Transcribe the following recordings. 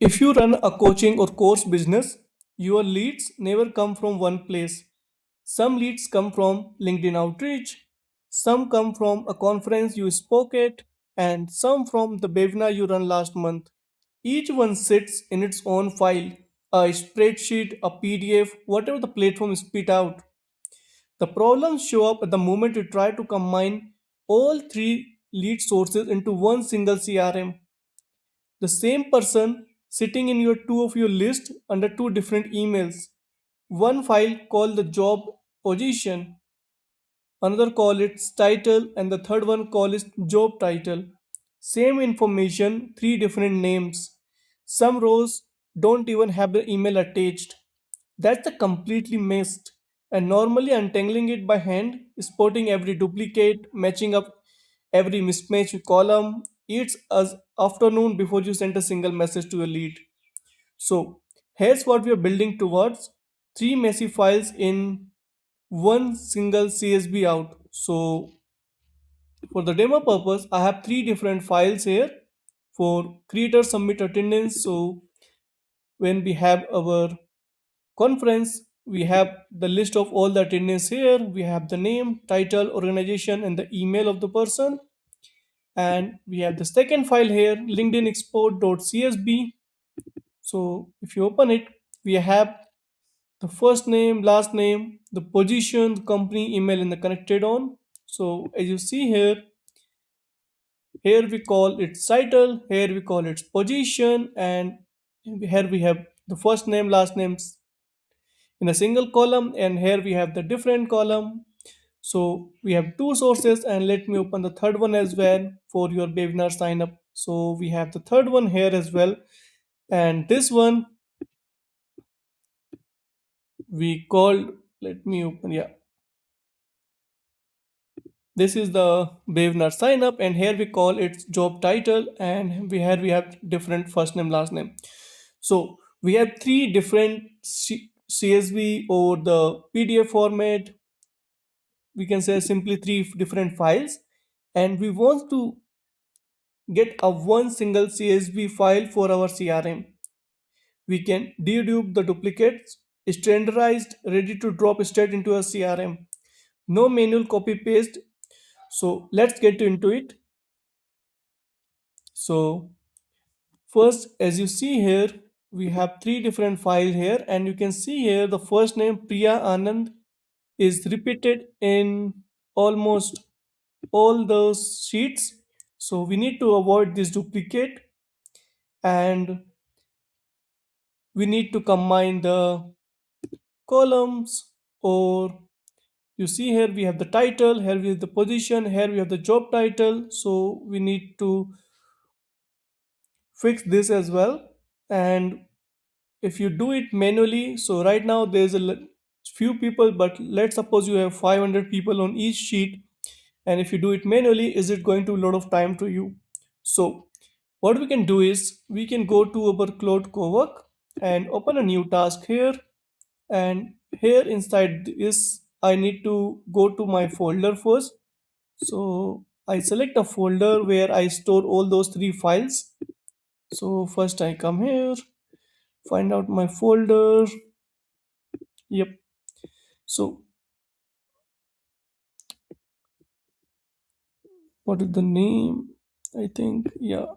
If you run a coaching or course business, your leads never come from one place. Some leads come from LinkedIn outreach, some come from a conference you spoke at, and some from the webinar you ran last month. Each one sits in its own file, a spreadsheet, a PDF, whatever the platform spit out. The problems show up at the moment you try to combine all three lead sources into one single CRM. The same person sitting in your two of your list under two different emails. One file called the job position, another call its title, and the third one call its job title. Same information, three different names. Some rows don't even have the email attached. That's a completely messed. And normally untangling it by hand, spotting every duplicate, matching up every mismatched column, eats us afternoon before you send a single message to your lead. So here's what we are building towards: three messy files in one single CSV out. So for the demo purpose, I have three different files here for creator submit attendance. So when we have our conference, we have the list of all the attendance here. We have the name, title, organization, and the email of the person. And we have the second file here, LinkedIn export.csv. So if you open it, we have the first name, last name, the position, the company, email, and the connected on. So as you see here, here we call its title, here we call its position, and here we have the first name, last names in a single column, and here we have the different column. So we have two sources, and let me open the third one as well for your webinar sign up. So we have the third one here as well, and this one we called, let me open, yeah, this is the webinar sign up, and here we call its job title, and we have different first name, last name. So we have three different CSV or the PDF format. We can say simply three different files, and we want to get a one single CSV file for our CRM. We can dedupe the duplicates, standardized, ready to drop straight into a CRM. No manual copy paste. So let's get into it. So first, as you see here, we have three different files here, and you can see here the first name Priya Anand is repeated in almost all those sheets. So we need to avoid this duplicate, and we need to combine the columns. Or you see here we have the title, here we have the position, here we have the job title. So we need to fix this as well. And if you do it manually, so right now there's few people, but let's suppose you have 500 people on each sheet, and if you do it manually, is it going to a lot of time to you? So what we can do is we can go to our Claude Cowork and open a new task here, and here inside this I need to go to my folder first. So I select a folder where I store all those three files. So first I come here, find out my folder. Yep. So what is the name? I think, yeah,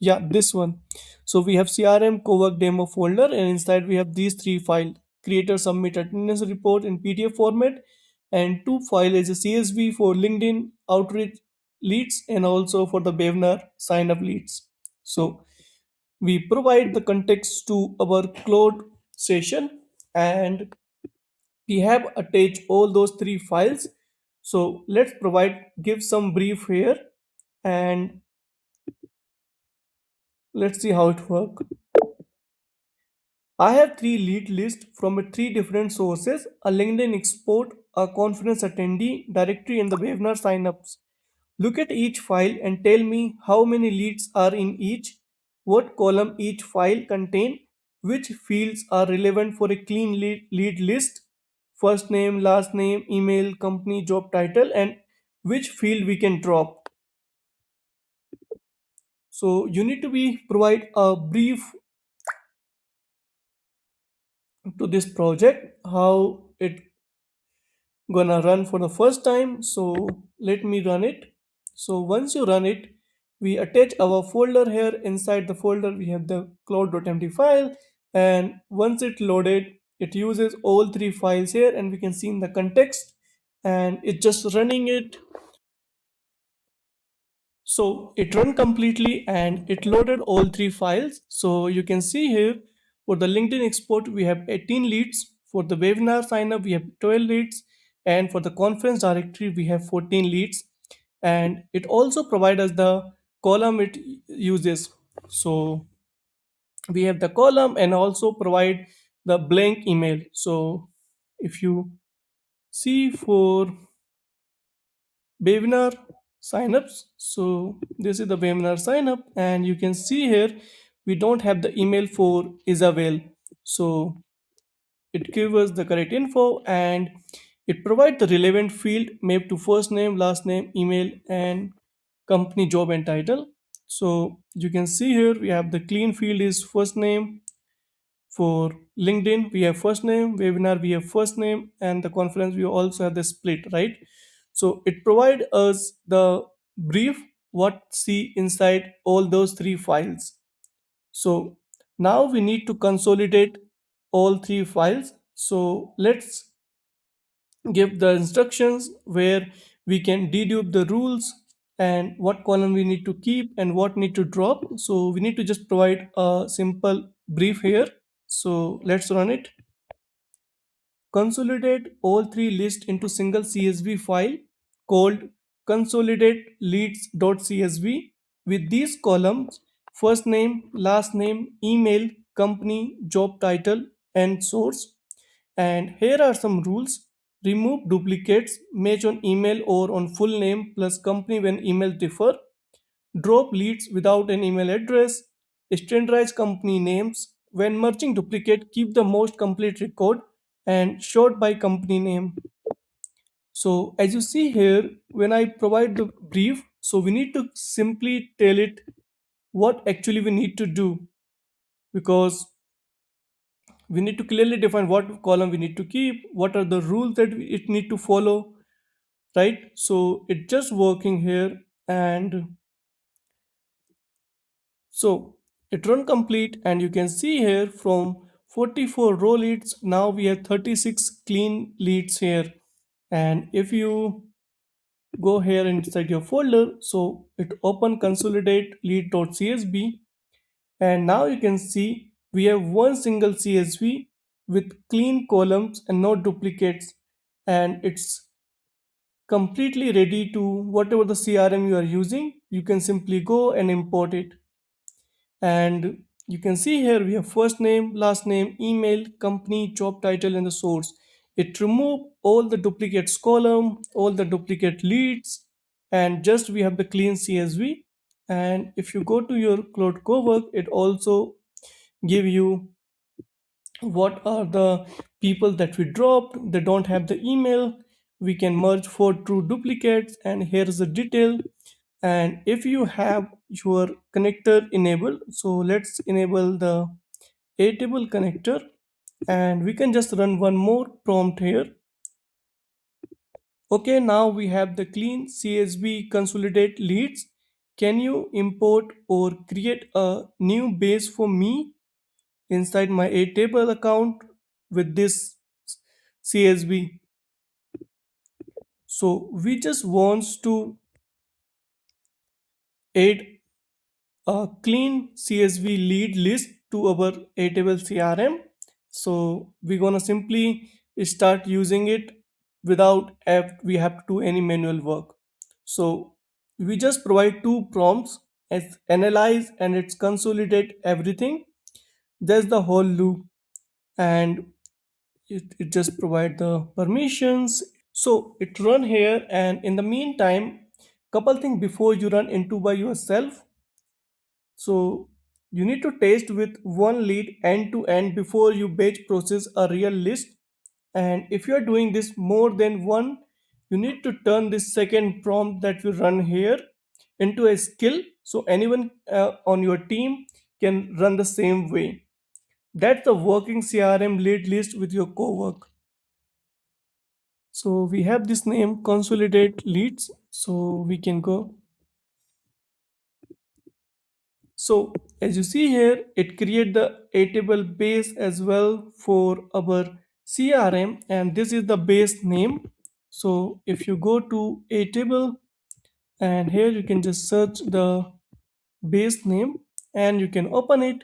this one. So we have CRM Cowork demo folder, and inside we have these three files: creator submit attendance report in PDF format, and two file is a CSV for LinkedIn outreach leads, and also for the webinar sign up leads. So we provide the context to our Cloud session, and we have attached all those three files. So let's give some brief here, and let's see how it works. I have three lead lists from three different sources: a LinkedIn export, a conference attendee directory, and the webinar signups. Look at each file and tell me how many leads are in each, what column each file contain, which fields are relevant for a clean lead list: first name, last name, email, company, job title, and which field we can drop. So you need to be provide a brief to this project, how it gonna run for the first time. So let me run it. So once you run it, we attach our folder here. Inside the folder we have the cloud.md file, and once it loaded, it uses all three files here, and we can see in the context, and it's just running it. So it ran completely and it loaded all three files. So you can see here for the LinkedIn export, we have 18 leads. For the webinar sign up, we have 12 leads. And for the conference directory, we have 14 leads. And it also provides us the column it uses. So we have the column and also provide the blank email. So if you see for webinar signups, so this is the webinar sign up, and you can see here we don't have the email for Isabel. So it gives us the correct info, and it provides the relevant field mapped to first name, last name, email, and company job and title. So you can see here we have the clean field is first name. For LinkedIn, we have first name, webinar, we have first name, and the conference, we also have the split, right? So it provides us the brief what see inside all those three files. So now we need to consolidate all three files. So let's give the instructions where we can dedupe the rules and what column we need to keep and what need to drop. So we need to just provide a simple brief here. So let's run it. Consolidate all three lists into single CSV file called consolidate leads.csv. With these columns, first name, last name, email, company, job title, and source. And here are some rules. Remove duplicates, match on email or on full name plus company when emails differ. Drop leads without an email address. Standardize company names. When merging duplicate, keep the most complete record and sort by company name. So as you see here, when I provide the brief, so we need to simply tell it what actually we need to do, because we need to clearly define what column we need to keep, what are the rules that it need to follow, right? So it's just working here, and so it run complete, and you can see here from 44 row leads, now we have 36 clean leads here. And if you go here inside your folder, so it open consolidate lead.csv, and now you can see we have one single CSV with clean columns and no duplicates, and it's completely ready to whatever the CRM you are using. You can simply go and import it. And you can see here we have first name, last name, email, company, job title, and the source. It remove all the duplicates column, all the duplicate leads, and just we have the clean CSV. And if you go to your Claude Cowork, it also give you what are the people that we dropped. They don't have the email. We can merge for true duplicates, and here's the detail. And if you have your connector enabled, so let's enable the Airtable connector, and we can just run one more prompt here. Okay, now we have the clean CSV consolidate leads. Can you import or create a new base for me inside my Airtable account with this CSV? So we just wants to add a clean CSV lead list to our Airtable CRM. So we're gonna simply start using it without we have to do any manual work. So we just provide two prompts as analyze and it's consolidate everything. There's the whole loop, and it just provide the permissions. So it run here, and in the meantime, couple things before you run into by yourself. So you need to test with one lead end to end before you batch process a real list. And if you are doing this more than one, you need to turn this second prompt that we run here into a skill, so anyone on your team can run the same way. That's the working CRM lead list with your cowork. So we have this name consolidate leads. So we can go. So as you see here, it create the Airtable base as well for our CRM, and this is the base name. So if you go to Airtable, and here you can just search the base name and you can open it.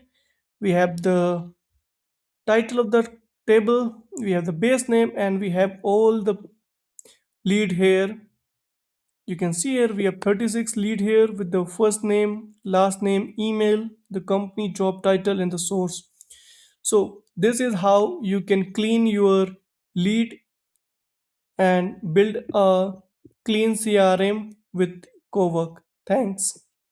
We have the title of the table, we have the base name, and we have all the lead here. You can see here we have 36 lead here with the first name, last name, email, the company, job title, and the source. So this is how you can clean your lead and build a clean CRM with Cowork. Thanks.